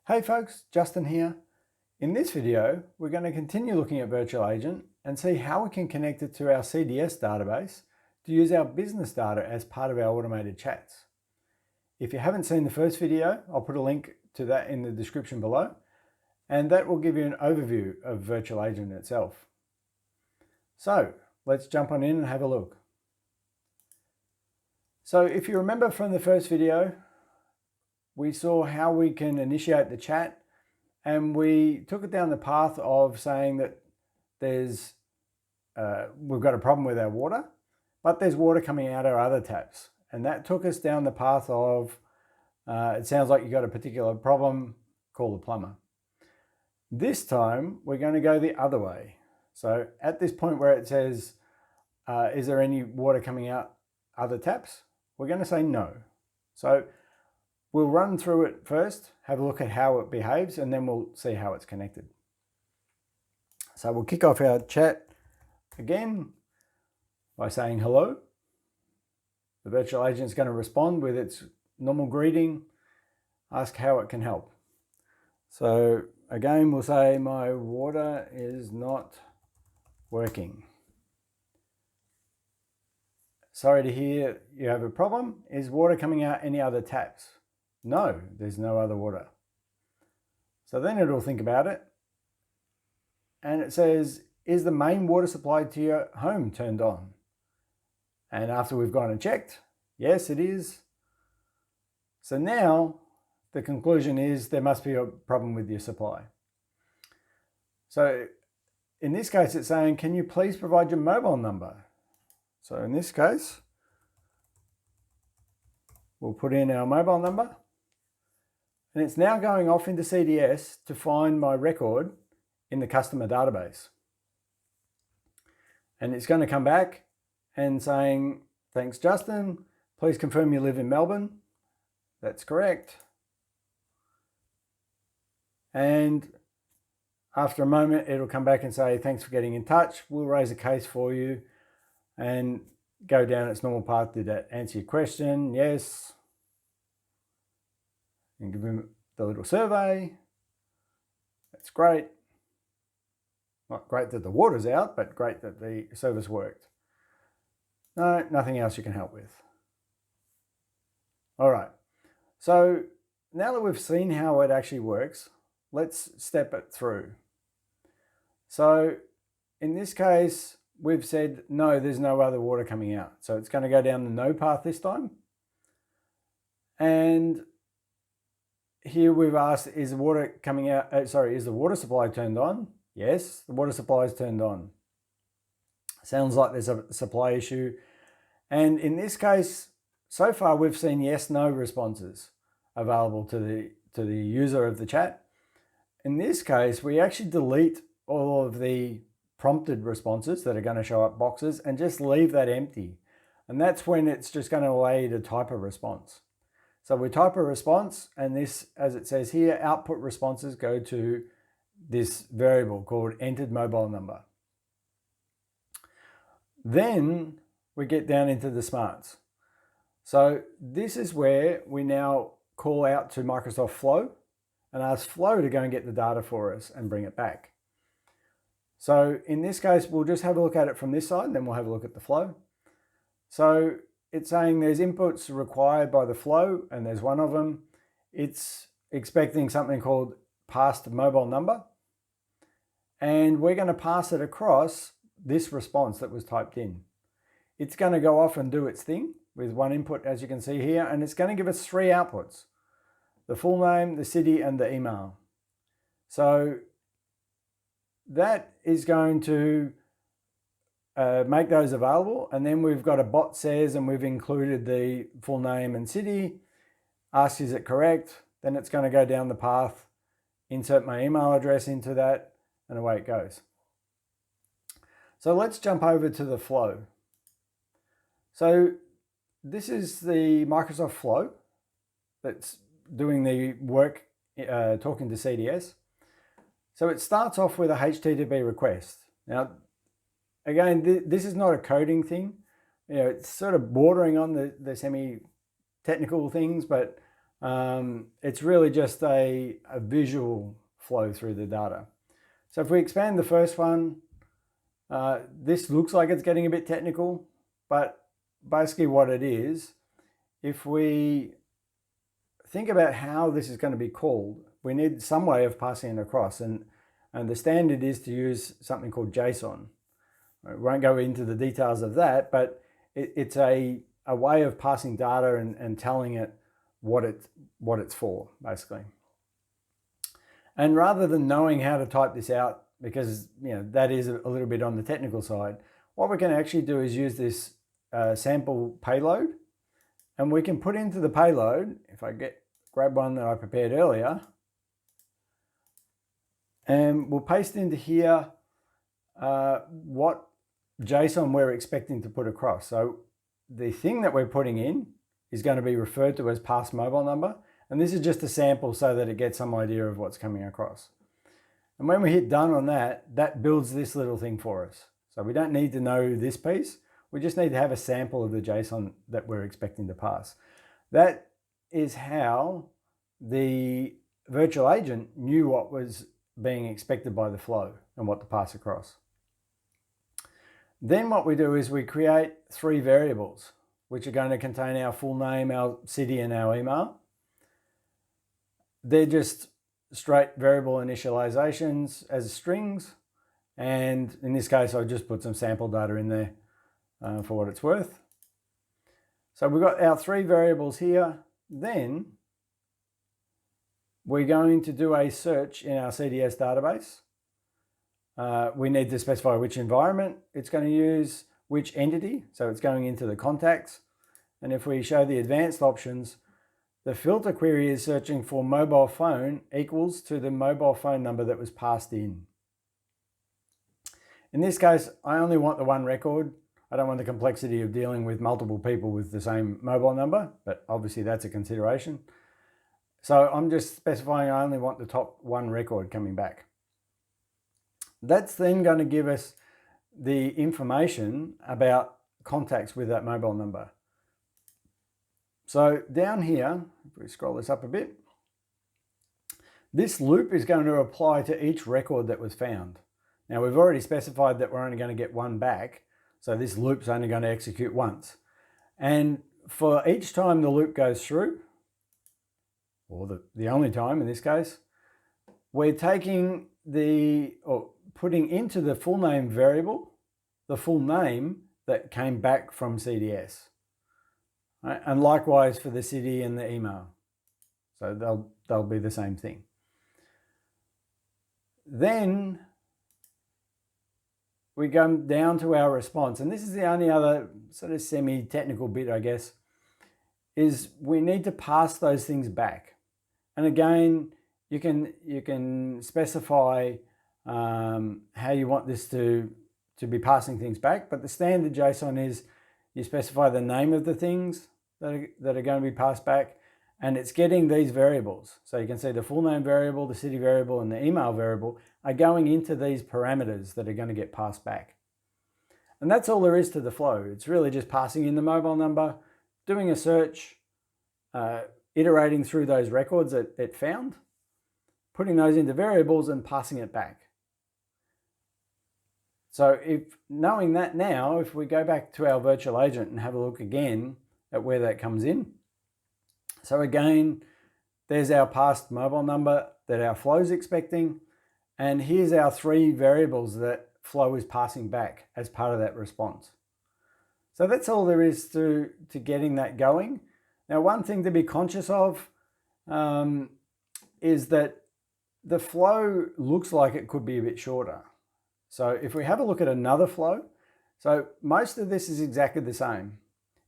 Hey folks, Justin here. In this video, we're going to continue looking at Virtual Agent and see how we can connect it to our CDS database to use our business data as part of our automated chats. If you haven't seen the first video, I'll put a link to that in the description below, and that will give you an overview of Virtual Agent itself. So let's jump on in and have a look. So if you remember from the first video, we saw how we can initiate the chat, and we took it down the path of saying that we've got a problem with our water, but there's water coming out our other taps. And that took us down the path of, it sounds like you've got a particular problem, call the plumber. This time, we're going to go the other way. So at this point where it says, is there any water coming out other taps? We're going to say no. So we'll run through it first, have a look at how it behaves, and then we'll see how it's connected. So we'll kick off our chat again by saying hello. The virtual agent is going to respond with its normal greeting, ask how it can help. So again, we'll say my water is not working. Sorry to hear you have a problem. Is water coming out any other taps? No, there's no other water. So then it'll think about it, and it says, is the main water supply to your home turned on? And after we've gone and checked, yes, it is. So now the conclusion is there must be a problem with your supply. So in this case, it's saying, can you please provide your mobile number? So in this case, we'll put in our mobile number. And it's now going off into CDS to find my record in the customer database. And it's going to come back and saying, thanks Justin, please confirm you live in Melbourne. That's correct. And after a moment, it'll come back and say, thanks for getting in touch. We'll raise a case for you and go down its normal path. Did that answer your question? Yes. And give them the little survey. That's great. Not great that the water's out, but great that the service worked. No, nothing else you can help with. All right. So now that we've seen how it actually works, let's step it through. So in this case, we've said, no, there's no other water coming out. So it's going to go down the no path this time. And here we've asked, is the water coming out, is the water supply turned on? Yes, the water supply is turned on. Sounds like there's a supply issue. And in this case, so far we've seen yes, no responses available to the user of the chat. In this case, we actually delete all of the prompted responses that are going to show up boxes and just leave that empty. And that's when it's just going to allow you to type a response. So we type a response, and this, as it says here, output responses go to this variable called entered mobile number. Then we get down into the smarts. So this is where we now call out to Microsoft Flow and ask Flow to go and get the data for us and bring it back. So in this case, we'll just have a look at it from this side, and then we'll have a look at the flow. So it's saying there's inputs required by the flow, and there's one of them. It's expecting something called passed mobile number. And we're going to pass it across this response that was typed in. It's going to go off and do its thing with one input, as you can see here, and it's going to give us three outputs: the full name, the city, and the email. So that is going to make those available, and then we've got a bot says, and we've included the full name and city, asks is it correct, then it's going to go down the path, insert my email address into that, and away it goes. So let's jump over to the flow. So this is the Microsoft Flow that's doing the work talking to CDS. So it starts off with a HTTP request. Now, again, this is not a coding thing. You know, it's sort of bordering on the semi-technical things, but It's really just a visual flow through the data. So if we expand the first one, this looks like it's getting a bit technical, but basically what it is, if we think about how this is going to be called, we need some way of passing it across, and the standard is to use something called JSON. We won't go into the details of that, but it's a way of passing data and telling it what it's for, basically. And rather than knowing how to type this out, because that is a little bit on the technical side, what we can actually do is use this sample payload, and we can put into the payload, if I grab one that I prepared earlier, and we'll paste into here what JSON we're expecting to put across. So the thing that we're putting in is going to be referred to as pass mobile number, and this is just a sample so that it gets some idea of what's coming across. And when we hit done on that, that builds this little thing for us. So we don't need to know this piece, we just need to have a sample of the JSON that we're expecting to pass. That is how the virtual agent knew what was being expected by the flow and what to pass across. Then what we do is we create 3 variables, which are going to contain our full name, our city, and our email. They're just straight variable initializations as strings. And in this case, I just put some sample data in there for what it's worth. So we've got our 3 variables here. Then we're going to do a search in our CDS database. We need to specify which environment it's going to use, which entity, so it's going into the contacts. And if we show the advanced options, the filter query is searching for mobile phone equals to the mobile phone number that was passed in. In this case, I only want the one record. I don't want the complexity of dealing with multiple people with the same mobile number, but obviously that's a consideration. So I'm just specifying I only want the top 1 record coming back. That's then going to give us the information about contacts with that mobile number. So down here, if we scroll this up a bit, this loop is going to apply to each record that was found. Now we've already specified that we're only going to get 1 back, so this loop's only going to execute once. And for each time the loop goes through, or the only time in this case, we're taking or putting into the full name variable the full name that came back from CDS. Right? And likewise for the city and the email. So they'll be the same thing. Then we go down to our response, and this is the only other sort of semi-technical bit, I guess, is we need to pass those things back. And again, you can specify how you want this to be passing things back, but the standard JSON is you specify the name of the things that are going to be passed back, and it's getting these variables. So you can see the full name variable, the city variable, and the email variable are going into these parameters that are going to get passed back. And that's all there is to the flow. It's really just passing in the mobile number, doing a search, iterating through those records that it found, putting those into variables and passing it back. So knowing that now, if we go back to our virtual agent and have a look again at where that comes in. So again, there's our passed mobile number that our flow is expecting. And here's our 3 variables that flow is passing back as part of that response. So that's all there is to getting that going. Now, one thing to be conscious of is that the flow looks like it could be a bit shorter. So if we have a look at another flow, so most of this is exactly the same,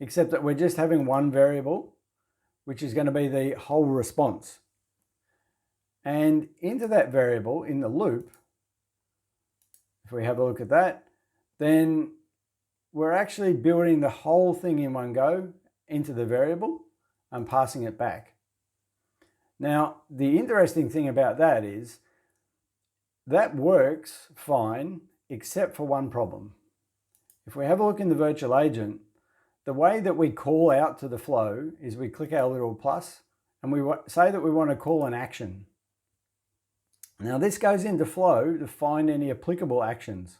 except that we're just having 1 variable, which is going to be the whole response. And into that variable, in the loop, if we have a look at that, then we're actually building the whole thing in one go into the variable and passing it back. Now, the interesting thing about that is that works fine, except for one problem. If we have a look in the virtual agent, the way that we call out to the flow is we click our little plus and we say that we want to call an action. Now this goes into flow to find any applicable actions.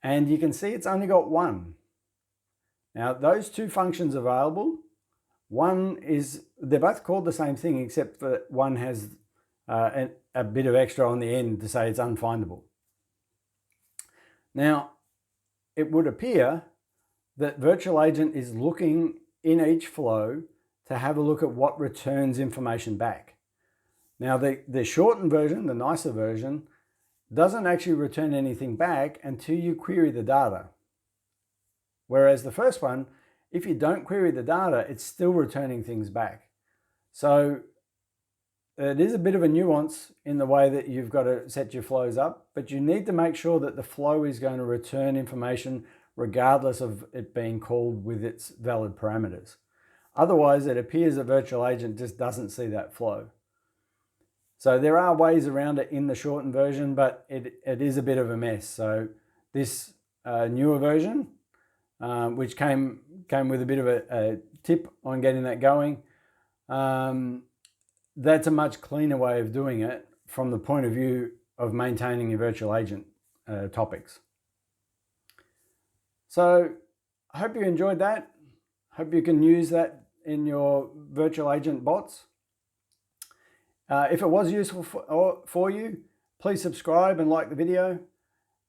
And you can see it's only got one. Now those two functions available, they're both called the same thing, except that one has a bit of extra on the end to say it's unfindable. Now, it would appear that Virtual Agent is looking in each flow to have a look at what returns information back. Now, the shortened version, the nicer version, doesn't actually return anything back until you query the data. Whereas the first one, if you don't query the data, it's still returning things back. So it is a bit of a nuance in the way that you've got to set your flows up, but you need to make sure that the flow is going to return information regardless of it being called with its valid parameters. Otherwise, it appears that Virtual Agent just doesn't see that flow. So there are ways around it in the shortened version, but it is a bit of a mess. So this newer version, which came with a bit of a tip on getting that going, that's a much cleaner way of doing it from the point of view of maintaining your Virtual Agent topics. So I hope you enjoyed that. Hope you can use that in your Virtual Agent bots. If it was useful for you, please subscribe and like the video,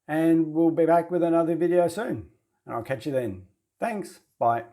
and we'll be back with another video soon. And I'll catch you then. Thanks. Bye.